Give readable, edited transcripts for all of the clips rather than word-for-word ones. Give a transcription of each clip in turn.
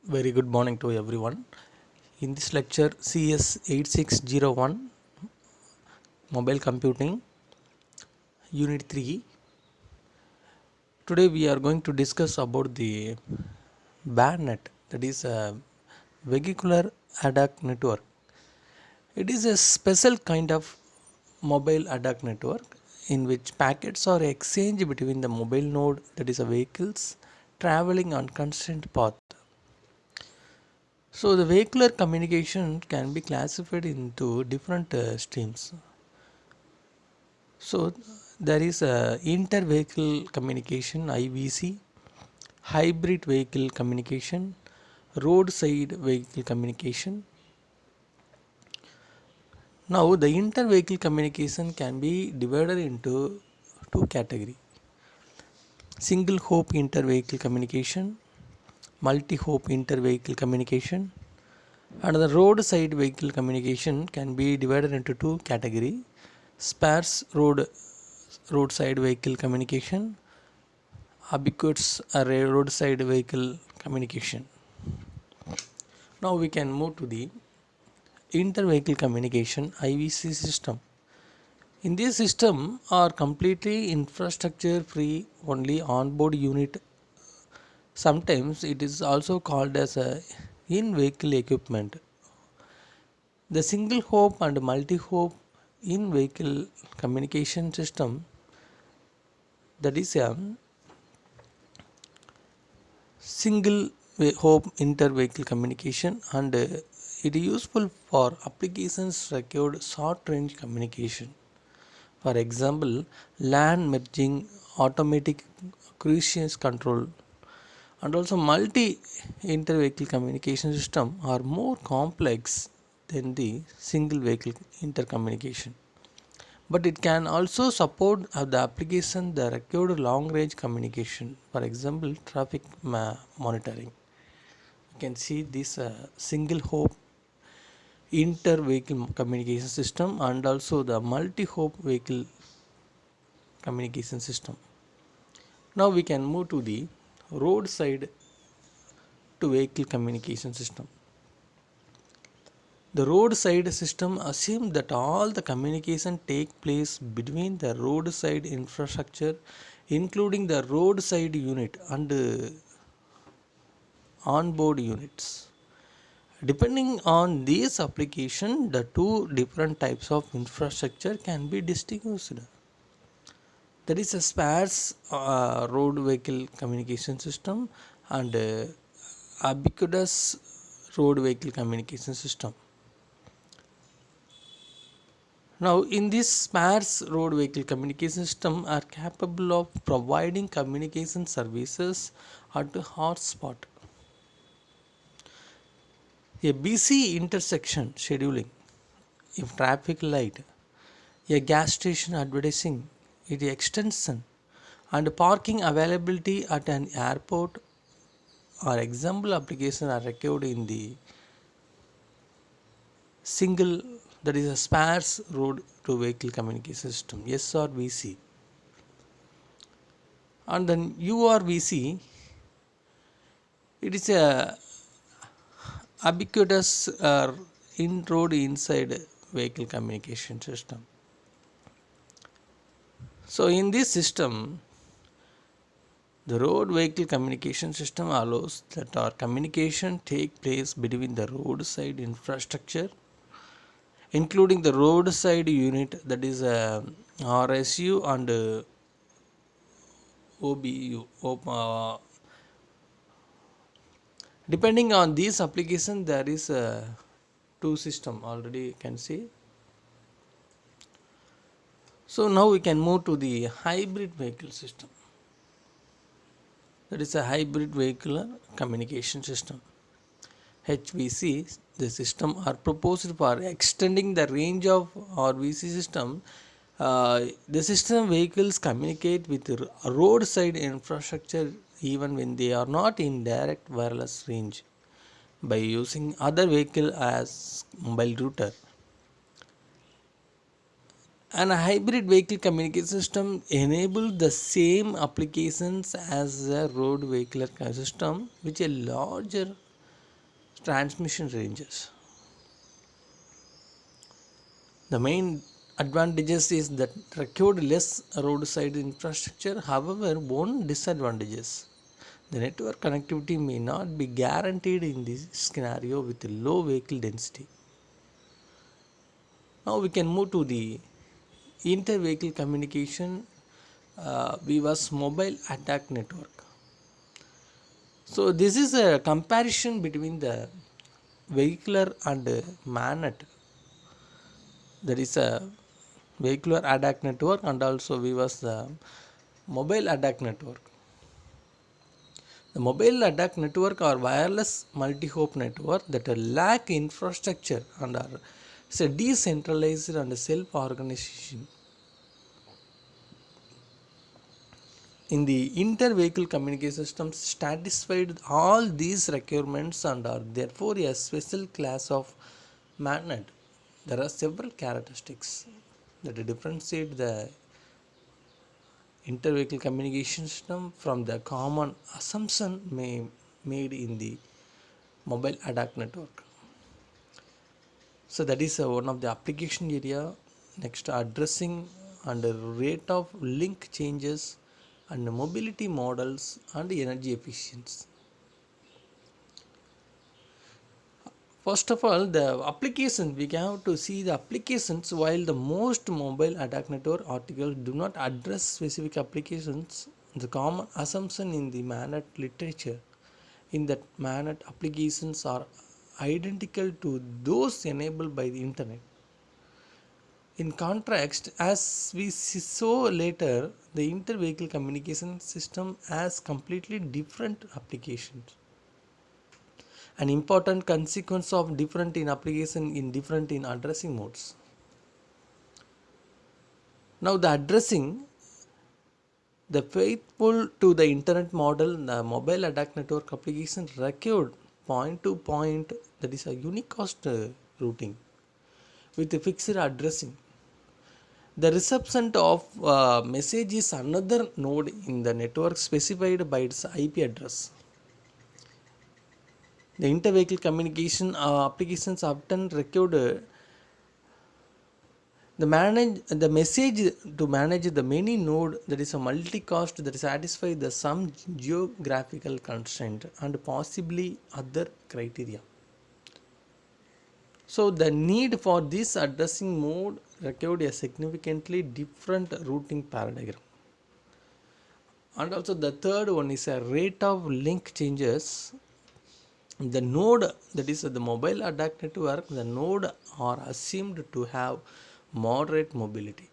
Very good morning to everyone. In this lecture, CS 8601 Mobile Computing Unit 3, today we are going to discuss about the BANnet, that is a Vehicular Ad Hoc Network. It is a special kind of mobile ad hoc network in which packets are exchanged between the mobile node, that is a vehicles, traveling on constant path. So the vehicular communication can be classified into different streams. So there is a inter-vehicle communication (IVC), hybrid vehicle communication, roadside vehicle communication. Now the inter-vehicle communication can be divided into two categories: single hop inter-vehicle communication, multi-hop inter-vehicle communication. And the roadside vehicle communication can be divided into two categories: sparse roadside vehicle communication, ubiquitous array roadside vehicle communication. Now we can move to the inter-vehicle communication (IVC) system. In this system are completely infrastructure free, only onboard unit. Sometimes it is also called as a in-vehicle equipment. The single hop and multi-hop in-vehicle communication system, that is a single hop inter-vehicle communication, and it is useful for applications required short range communication. For example, LAN merging, automatic cruise control, and also multi inter-vehicle communication system are more complex than the single vehicle intercommunication, but it can also support the application that required long range communication. For example, traffic monitoring. You can see this single hop inter vehicle communication system and also the multi hop vehicle communication system. Now we can move to the roadside to vehicle communication system. The roadside system assumes that all the communication take place between the roadside infrastructure, including the roadside unit and onboard units. Depending on this application, the two different types of infrastructure can be distinguished. There is a sparse road vehicle communication system and ubiquitous road vehicle communication system. Now, in this sparse road vehicle communication system are capable of providing communication services at a hotspot. A busy intersection scheduling, if traffic light, a gas station advertising, it extension, and parking availability at an airport or example application are required in the single, that is a sparse road to vehicle communication system SRVC. And then URVC, it is a ubiquitous in road inside vehicle communication system. So in this system, the road vehicle communication system allows that our communication take place between the roadside infrastructure, including the roadside unit, that is RSU and OBU. Depending on this application, there is a two system already you can see. So now we can move to the hybrid vehicle system. That is a hybrid vehicular communication system. HVC, the system are proposed for extending the range of our VC system. The system vehicles communicate with roadside infrastructure even when they are not in direct wireless range by using other vehicle as mobile router. And a hybrid vehicle communication system enables the same applications as a road vehicular system, which a larger transmission ranges. The main advantages is that required less roadside infrastructure. However, one disadvantages, the network connectivity may not be guaranteed in this scenario with low vehicle density. Now we can move to the inter-vehicle communication via mobile attack network. So this is a comparison between the vehicular and MANET, that is a vehicular attack network, and also we was the mobile attack network. The mobile attack network are wireless multi-hop network that lack infrastructure and are decentralized and self-organization. In the inter-vehicle communication systems satisfied all these requirements and are therefore a special class of magnet. There are several characteristics that differentiate the inter-vehicle communication system from the common assumption made in the mobile attack network. So that is one of the application area. Next, addressing and rate of link changes and mobility models and energy efficiency. First of all, the applications, we have to see the applications. While the most mobile attack network articles do not address specific applications, the common assumption in the MANET literature in that MANET applications are identical to those enabled by the internet. In contrast, as we saw later, the inter-vehicle communication system has completely different applications. An important consequence of different in application in different in addressing modes. Now the addressing, the faithful to the internet model, the mobile attack network application required point to point, that is a unicast routing with a fixed addressing. The recipient of message is another node in the network specified by its IP address. The inter-vehicle communication applications often required the message to manage the many node, that is a multicast that satisfy the some geographical constraint and possibly other criteria. So the need for this addressing mode required a significantly different routing paradigm. And also the third one is a rate of link changes. The node, that is the mobile attack network, the node are assumed to have moderate mobility.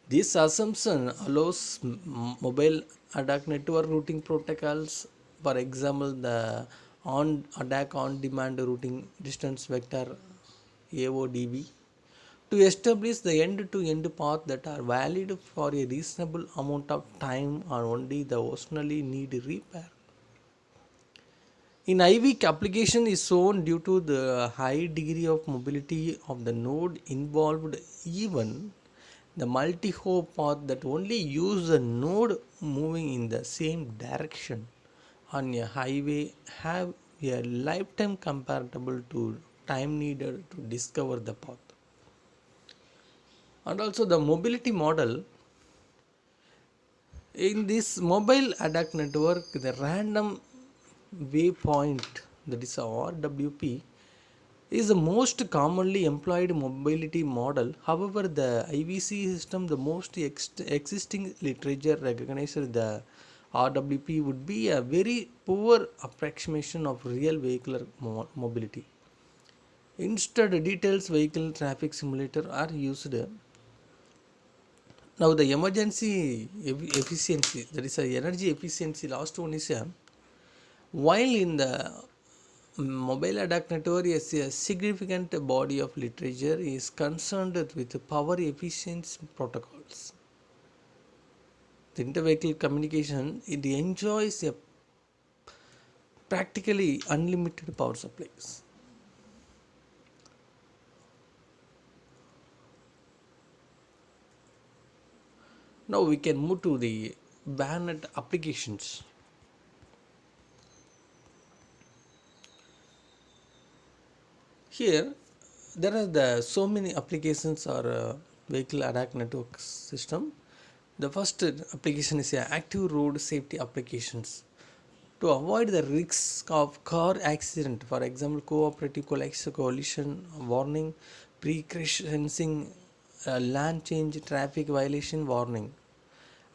This assumption allows mobile attack network routing protocols, for example the on attack on demand routing distance vector AODV, to establish the end-to-end path that are valid for a reasonable amount of time and only the occasionally need repair. In IV, application is shown due to the high degree of mobility of the node involved. Even the multi-hop path that only use the node moving in the same direction on a highway have a lifetime comparable to time needed to discover the path. And also the mobility model, in this mobile attack network, the random waypoint, that is a RWP, is the most commonly employed mobility model. However, the IVC system, the most existing literature recognizes the RWP would be a very poor approximation of real vehicular mobility. Instead, details vehicle traffic simulator are used. Now the emergency efficiency, that is a energy efficiency, last one is while in the mobile attack network is a significant body of literature is concerned with power efficiency protocols. The inter-vehicle communication, it enjoys a practically unlimited power supplies. Now we can move to the WANET applications. Here, there are so many applications or vehicle ADAS network system. The first application is active road safety applications to avoid the risk of car accident. For example, cooperative collision warning, pre-crash sensing, lane change, traffic violation warning.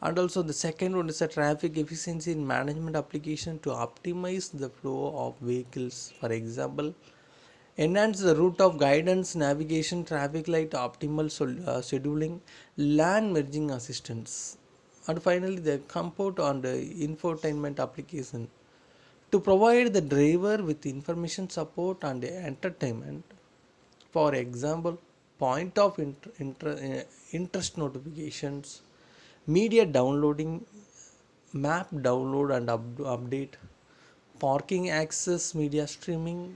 And also the second one is a traffic efficiency in management application to optimize the flow of vehicles. For example, enhance the route of guidance, navigation, traffic light, optimal scheduling, lane merging assistance. And finally, the comport on the infotainment application to provide the driver with information support and entertainment. For example, point of interest notifications, media downloading, map download and update, parking access, media streaming,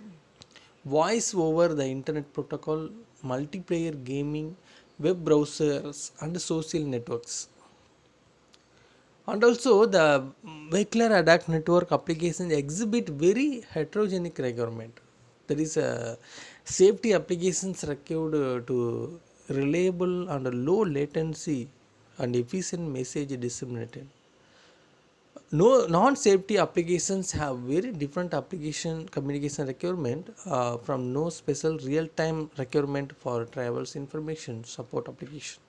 voice over the internet protocol, multiplayer gaming, web browsers, and social networks. And also, the vehicular ADAS network applications exhibit very heterogeneous requirement. There is a safety applications required to reliable and low latency and efficient message disseminated. No non-safety applications have very different application communication requirement from no special real-time requirement for travels information support application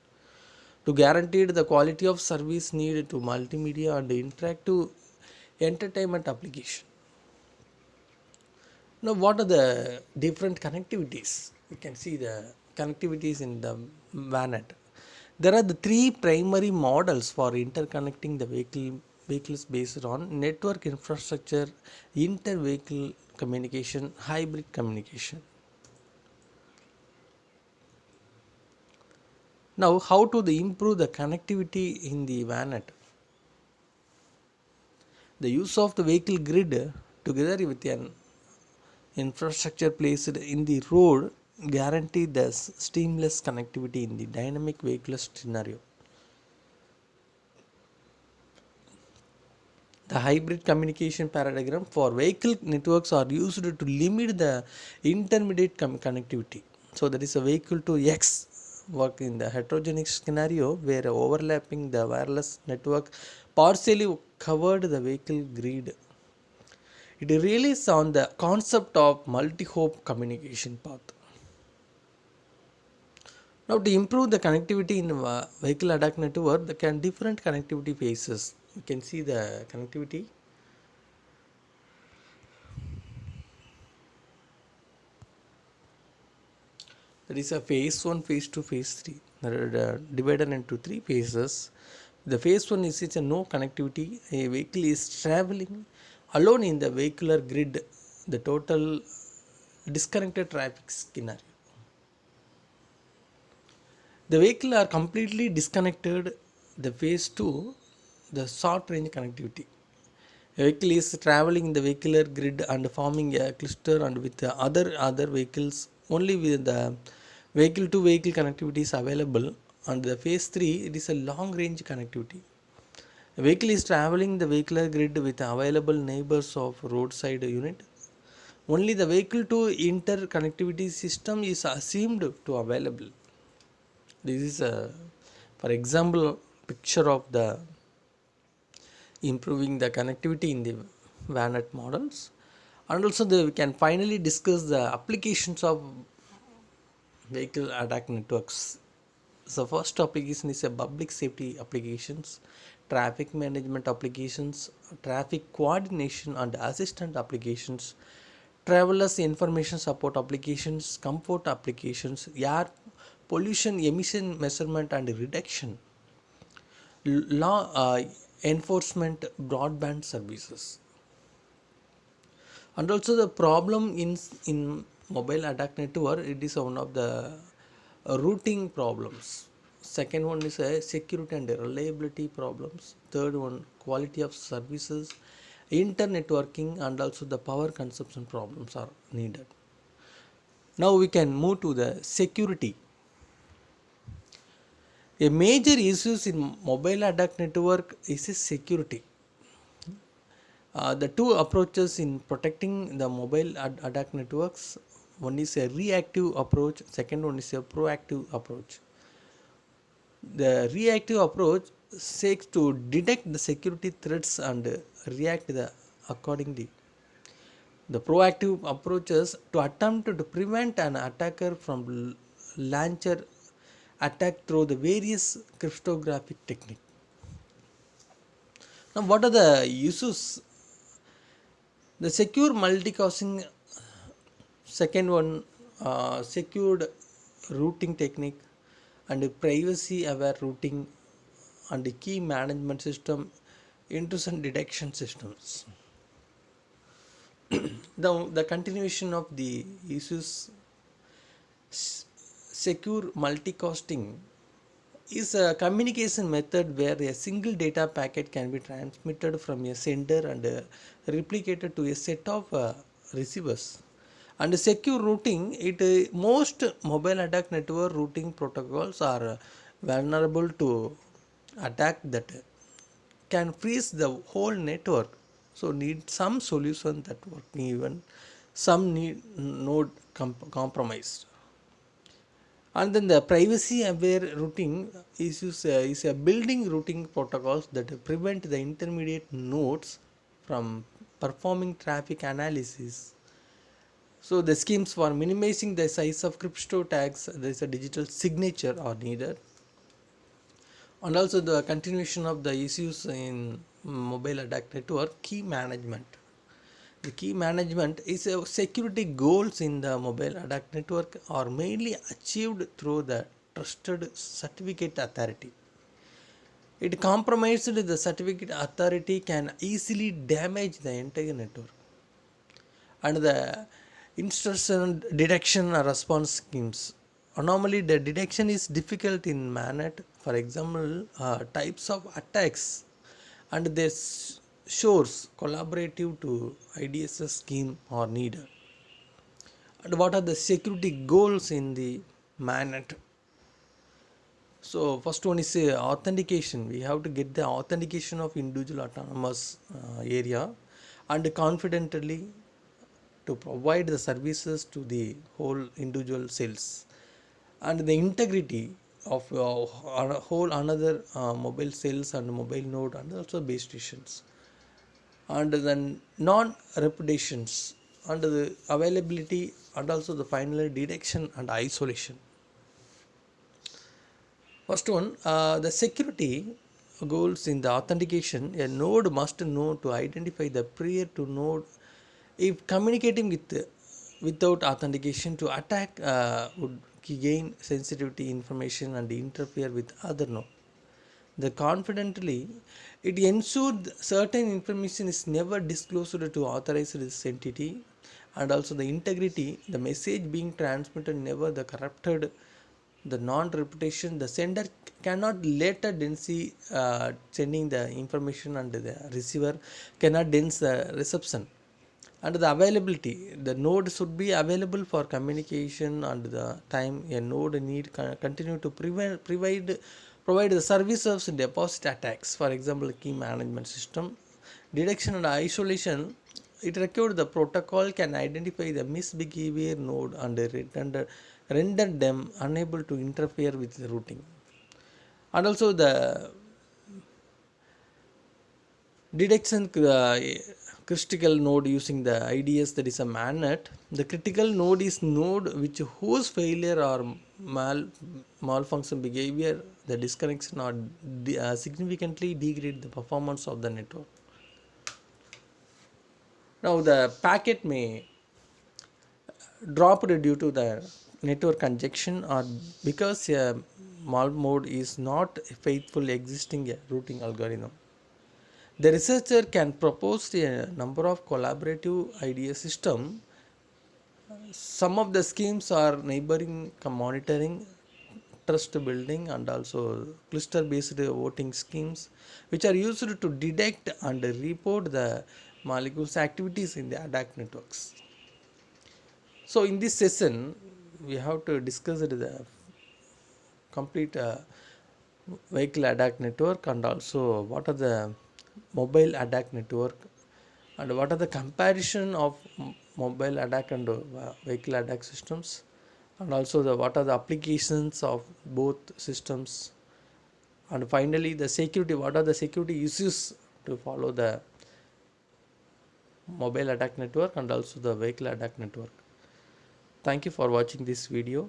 to guarantee the quality of service needed to multimedia and interactive entertainment application. Now, what are the different connectivities? We can see the connectivities in the VANET. There are the three primary models for interconnecting the vehicles based on network infrastructure, inter-vehicle communication, hybrid communication. Now, how to improve the connectivity in the VANET? The use of the vehicle grid together with an infrastructure placed in the road guarantee the seamless connectivity in the dynamic vehicle scenario. The hybrid communication paradigm for vehicle networks are used to limit the intermediate connectivity. So that is a vehicle to X work in the heterogeneous scenario where overlapping the wireless network partially covered the vehicle grid. It relies on the concept of multi-hop communication path. Now, to improve the connectivity in vehicle ADAS network, there can different connectivity phases. You can see the connectivity. There is a phase 1, phase 2, phase 3. They are divided into three phases. The phase 1 is it's a no connectivity. A vehicle is traveling alone in the vehicular grid, the total disconnected traffic scenario. The vehicle are completely disconnected. The phase 2, the short range connectivity. A vehicle is traveling in the vehicular grid and forming a cluster and with the other vehicles only with the vehicle to vehicle connectivity is available. And the phase 3, it is a long range connectivity. A vehicle is traveling the vehicular grid with available neighbors of roadside unit. Only the vehicle to interconnectivity system is assumed to available. This is a, for example, picture of the improving the connectivity in the VANET models. And also we can finally discuss the applications of vehicle ADAS networks. So first application is a public safety applications, traffic management applications, traffic coordination and assistant applications, travelers information support applications, comfort applications, air pollution emission measurement and reduction, law enforcement, broadband services. And also the problem in mobile ADAS network, it is one of the routing problems. Second one is a security and reliability problems. Third one, quality of services, internetworking, and also the power consumption problems are needed. Now we can move to the security. A major issues in mobile ADAS network is security. The two approaches in protecting the mobile ADAS networks. One is a reactive approach, second one is a proactive approach. The reactive approach seeks to detect the security threats and react accordingly. The proactive approaches to attempt to prevent an attacker from launcher attack through the various cryptographic technique. Now, what are the uses? The secure multicasting, second one, secured routing technique, and privacy aware routing, and key management system, intrusion detection systems. The continuation of the issues, secure multicasting is a communication method where a single data packet can be transmitted from a sender and replicated to a set of receivers. And secure routing, most mobile attack network routing protocols are vulnerable to attack that can freeze the whole network. So need some solution that work, even some need node compromised. And then the privacy aware routing is a building routing protocols that prevent the intermediate nodes from performing traffic analysis. So the schemes for minimizing the size of crypto tags, there is a digital signature are needed. And also the continuation of the issues in mobile attack network, key management. The key management is a security goals in the mobile attack network are mainly achieved through the trusted certificate authority. It compromised the certificate authority can easily damage the entire network. And the intrusion detection or response schemes. Normally, the detection is difficult in MANET. For example, types of attacks and their source collaborative to IDSS scheme are needed. And what are the security goals in the MANET? So first one is authentication. We have to get the authentication of individual autonomous area and confidently to provide the services to the whole individual cells, and the integrity of whole another mobile cells and mobile node and also base stations, and then non reputations and the availability and also the final detection and isolation. First one, the security goals in the authentication. A node must know to identify the prior to node. If communicating without authentication to attack would gain sensitivity information and interfere with other node. The confidently, it ensured certain information is never disclosed to authorized entity, and also the integrity, the message being transmitted never the corrupted, the non-reputation, the sender cannot later density sending the information and the receiver cannot dense the reception. And the availability, the node should be available for communication and the time a node need continue to provide the service of deposit attacks. For example, key management system detection and isolation, it required the protocol can identify the misbehavior node and render them unable to interfere with the routing. And also the detection critical node using the IDS, that is a MANET. The critical node is node which whose failure or malfunction behavior, the disconnection or significantly degrade the performance of the network. Now the packet may drop due to the network congestion or because a mal mode is not faithful existing routing algorithm. The researcher can propose a number of collaborative IDS system. Some of the schemes are neighboring monitoring, trust building and also cluster based voting schemes which are used to detect and report the molecules activities in the attack networks. So in this session we have to discuss the complete vehicle attack network and also what are the mobile attack network and what are the comparison of mobile ADAC and vehicle ADAC systems, and also the what are the applications of both systems, and finally the security, what are the security issues to follow the mobile ADAC network and also the vehicle ADAC network. Thank you for watching this video.